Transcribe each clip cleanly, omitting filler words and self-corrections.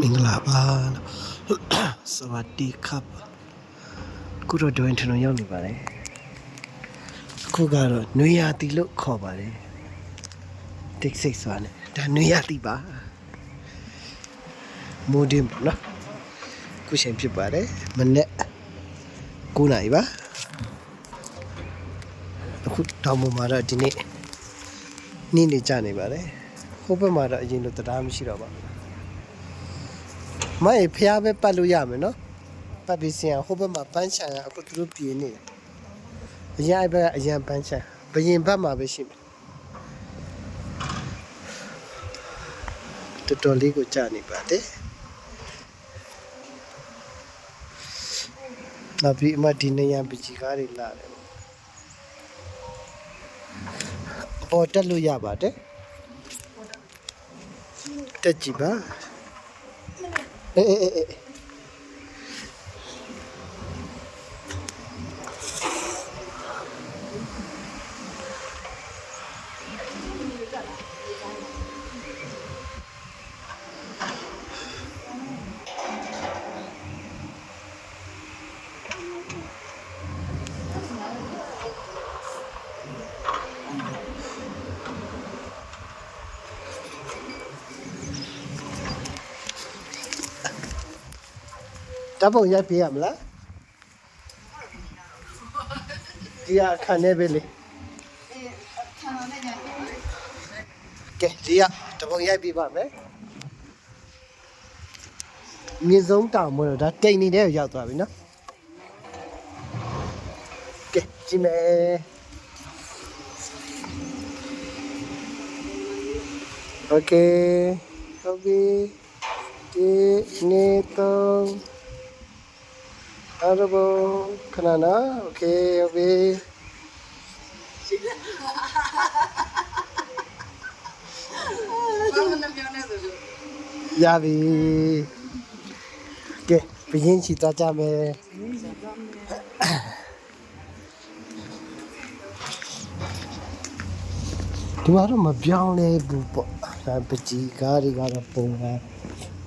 မင်္ဂလာပါစวัสดีครับခုတော့ဒွိန်ထနုံရောက်နေပါတယ်အခုကတော့နွေရာသီလို့ခေါ်ပါတယ်တိတ်ဆိတ်စွာနဲ့ဒါနွေရာသီပါမိုးတင်းပေါ့နော်ခုချိန်ဖြစ်ပါတယ်မနေ့9 နာရီပါအခုတောင်ပေါ်မှာတော့ဒီနေ့နေ့နေကြနေပါတယ်ဟိုဘက်မှာတော့အရင်လိုတရားမရှိတော့ပါမိုက်ဖျားပဲပတ်လို့ရမယ်နော်ပတ်ပြီးစင်ဟိုဘက်မှာပန်းချံကအခုသူတို့ပြေးနေတယ်အရင်ဘက်ကအရင်ပန်းချံဘရင်ဘက်မှာပဲရှိမယ်တော်တော်လေးကိုကြာနေပါတယ်နောက်ပြီးအမဒီနေရန်ပကြီးကားတွေလာတယ်ပေါ်တက်လို့ရပါတယ်တက်ကြည့်ပါအေးတပုံရိုက်ပေးရမလားဒီအခါနဲ့ပဲလေကဲဒီတပုံရိုက်ပေးပါမယ်မြေစုံတောင်မလို့ဒါတိတ်နေတဲ့ရောက်သွားပြီနော်ကဲကြည့်မယ်โอเคဟုတ်ပြီဒီနေ့တော့အားလုံးခဏနာโอเคဟုတ်ပြီရပြီကဲဘရင်ချီသွားကြမယ်ဒီမှာတော့မပြောင်းလဲဘူးပေါ့ဒါပကြီးကားတွေကတော့ပုံမှန်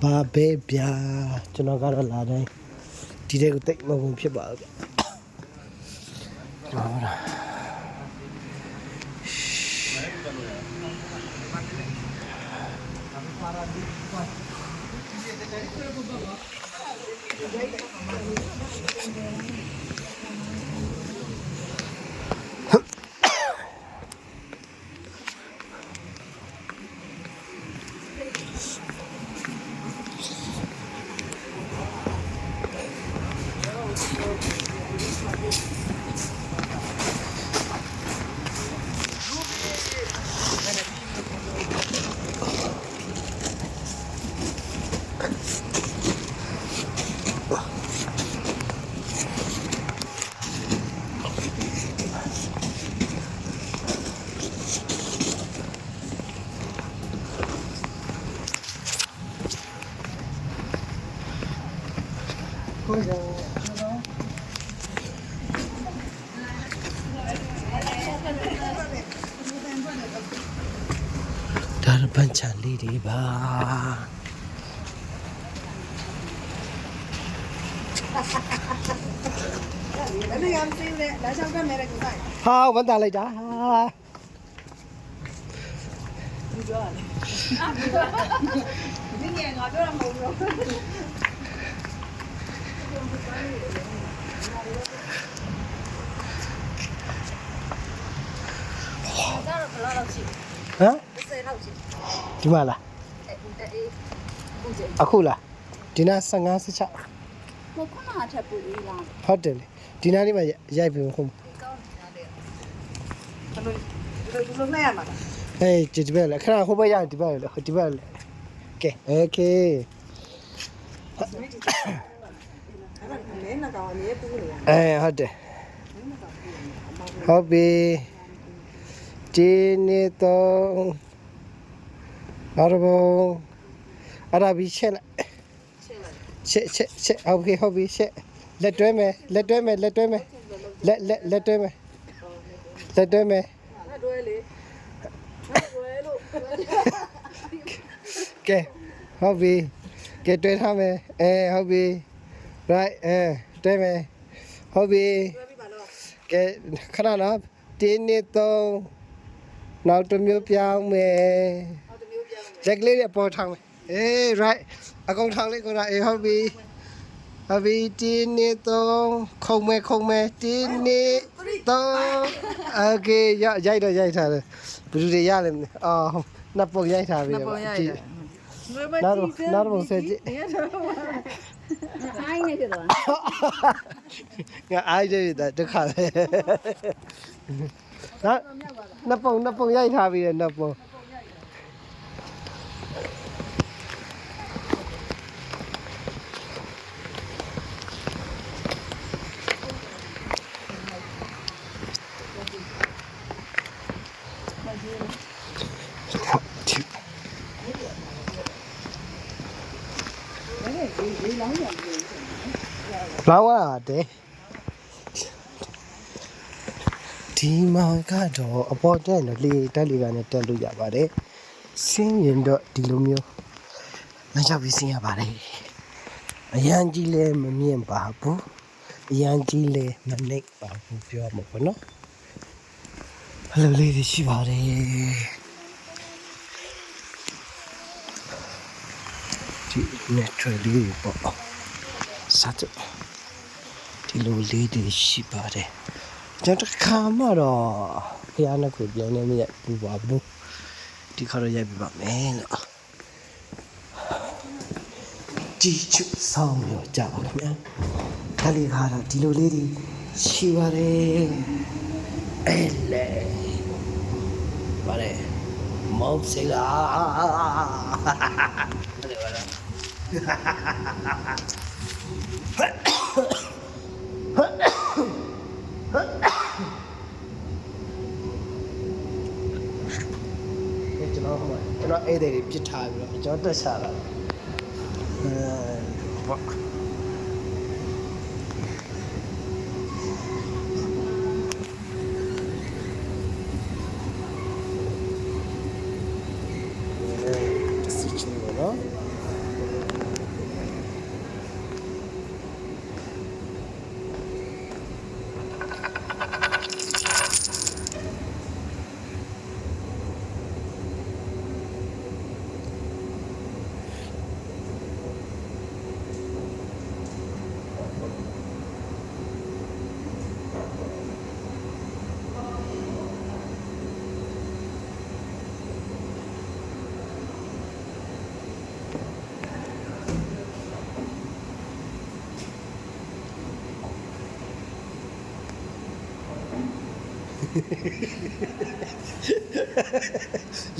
ဘာပဲဗျာကျွန်တော်ကတော့လာတိုင်းဒီတဲ့ကိုတိတ်မဝင်ဖြစ်ပါဘူးဟုတ်လားဒါပန်းချံလေးတွေပါလည်းရမ်းသိတယ်လာဆောင်ကမဲရကူတိုင်း ဟာဝန်တာလိုက်တာဟာဒီပြောရတယ်ဒီငယ်ငါပြောရမလို့ဒါတော့ဘယ်လောက်ရှိဟမ်30လောက်ရှိဒီမှာလားအခုလားဒီနာ15 16ဟိုခုနကထပ်ပူလေးလားဟုတ်တယ်လေဒီနာလေးမှာရိုက်ပြီခုကောင်းတယ်ဘယ်လိုနဲ့ရမှာလဲဟေးဒီဘက်လေခဏဟိုဘက်ရဒီဘက်လေဒီဘက်လေကဲโอเคလဲနကောင်အလေးပူနေရဟုတ်တယ်ဟုတ်ပြီဒီနေ့တော့အားလုံးအရာဘီချက်လိုက်ချက်โอเคဟုတ်ပြီချက်လက်တွဲမယ်လက်တွဲမယ်လက်တွဲမယ်လက်တွဲမယ်လက်တွဲမယ်တွဲလေတွဲလို့ကဲဟုတ်ပြီ ကဲတွဲထားမယ်ဟုတ်ပြီ right တွဲမယ်ဟုတ်ပြီ တွဲပြီးပါတော့ ကဲခဏနော်1 2 3နောက်တစ်မျိုးပြောင်းမယ် အော်တမျိုးပြောင်းမယ် လက်ကလေးတွေပေါ်ထောင်းမယ်right အကုန်ထောင်းလေးကိုဟုတ်ပြီဟုတ်ပြီ1 2 3ခုံမယ်1 2 3 okay ရိုက်ထားတယ်ဘယ်သူတွေရလဲအော်နှစ်ပုံရိုက်ထားပြီ နှစ်ပုံရိုက်တာ နောက်တော့ဆက်ကြည့် အိုင်းနေကြတော့ ငါအားရတဲ့တခါပဲဟာနှစ်ပုံရိုက်ထားပြီနှစ်ပုံလောင်းရတယ်ဒီမှာကတော့အပေါ်တက်တော့လေတက်လေကနေတက်လို့ရပါတယ်ဆင်းရင်တော့ဒီလိုမျိုးလမ်းလျှောက်ပြီးဆင်းရပါတယ်အရန်ကြီးလဲမမြင့်ပါဘူးအရန်ကြီးလဲမနှိပ်ပါဘူးပြောမှာပေါ့နော်ဘယ်လိုလေးရှိပါတယ်ဒီနဲ့ထရီလေးပေါ့စားတယ်ဒီလိုလေးတွေရှိပါတယ်ကျွန်တော်ခါမှတော့ဖျားနှစ်ခုပြောင်းနေမြတ်ပူပါဘူးဒီခါတော့ရိုက်ပြပါမယ်လို့ကြည့်ချဆောင်းရောကြပါခင်ဗျာဒါလေးခါတော့ဒီလိုလေးတွေရှိပါတယ်အဲ့လေပါတယ်မောက်စေလာအဲ့ဒါကျွန်တော်အဲ့ဒါတွေပြစ်ထားပြီးတော့ကျွန်တော်တက်ချလာပေါ့စစ်ချင်လို့နော်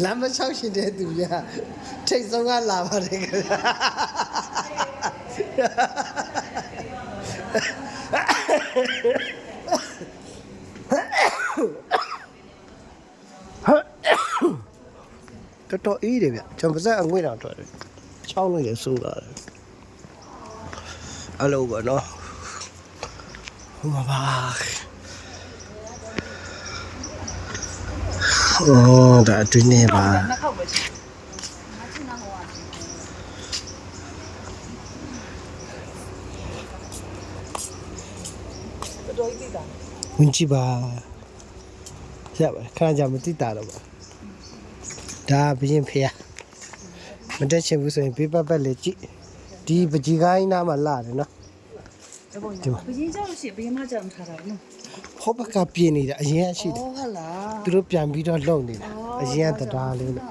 လမ်းမချောက်ရှင်တဲ့သူကထိတ်ဆုံးကလာပါတယ်ခင်ဗျာတော်အေးတယ်ဗျကျွန်တော်ပါစက်အငွေ့တောင်ထွက်တယ်ချောင်းလို့ရဆိုးလာတယ်အလိုပါနော်ဟိုမှာပါဒါအတွင်းနေပါ နှစ်ခေါက်ပဲချင်းငါချင်းနာဟိုကတော်ကြီးတာ ဝင်ကြည့်ပါရပါခဏကြာမတိတာတော့ပါဒါဘရင်ဖေးမတက်ချင်ဘူးဆိုရင်ပေးပတ်ပတ်လေးကြည့်ဒီပကြီးကိုင်းနားမှာလာတယ်နော် ဒီမှာဘရင်ကြောက်လို့ရှိရင်ဘရင်မကြောက်ထားတာနော် ဟောဘက်ကပြင်းနေတာအရင်ကရှိတယ် ဟုတ်လား သူတို့ပြန်ပြီးတော့လုံနေတာအရင်ကတရားလေးနဲ့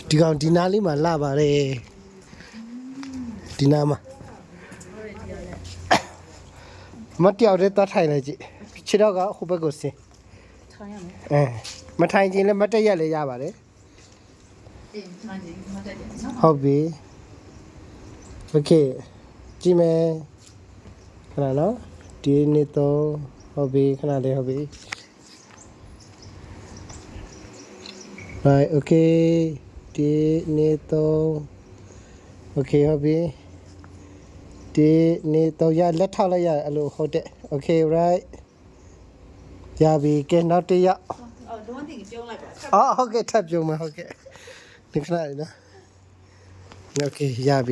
ဒီကောင်ဒီနားလေးမှာလာပါတယ်ဒီနားမှာမတယောက်တည်းတတ်ထိုင်လိုက်ကြည့်ခြေတော့ကဟိုဘက်ကိုဆင်း ထိုင်ရမယ် မထိုင်ခြင်းလည်းမတက်ရက်လည်းရပါတယ် အေးထိုင်ကြည့်မတက်တယ်နော် ဟုတ်ပြီโอเคကြည့်မယ်ခဏနော်ဒီနေ့တော့ဟုတ်ပြီခဏလေးဟုတ်ပြီ right okay ဒီနေ့တော့โอเคဟုတ်ပြီဒီနေ့တော့ရလက်ထောက်လိုက်ရအဲ့လိုဟုတ်တယ် okay right ရပြီကဲနောက်တစ်ယောက် အော်ဒုဝန်တင်ပြောင်းလိုက်ပါ အော်ဟုတ်ကဲ့ထပ်ပြုံးမယ်ဟုတ်ကဲ့ဒီခဏလေးနော် okay ရပြီ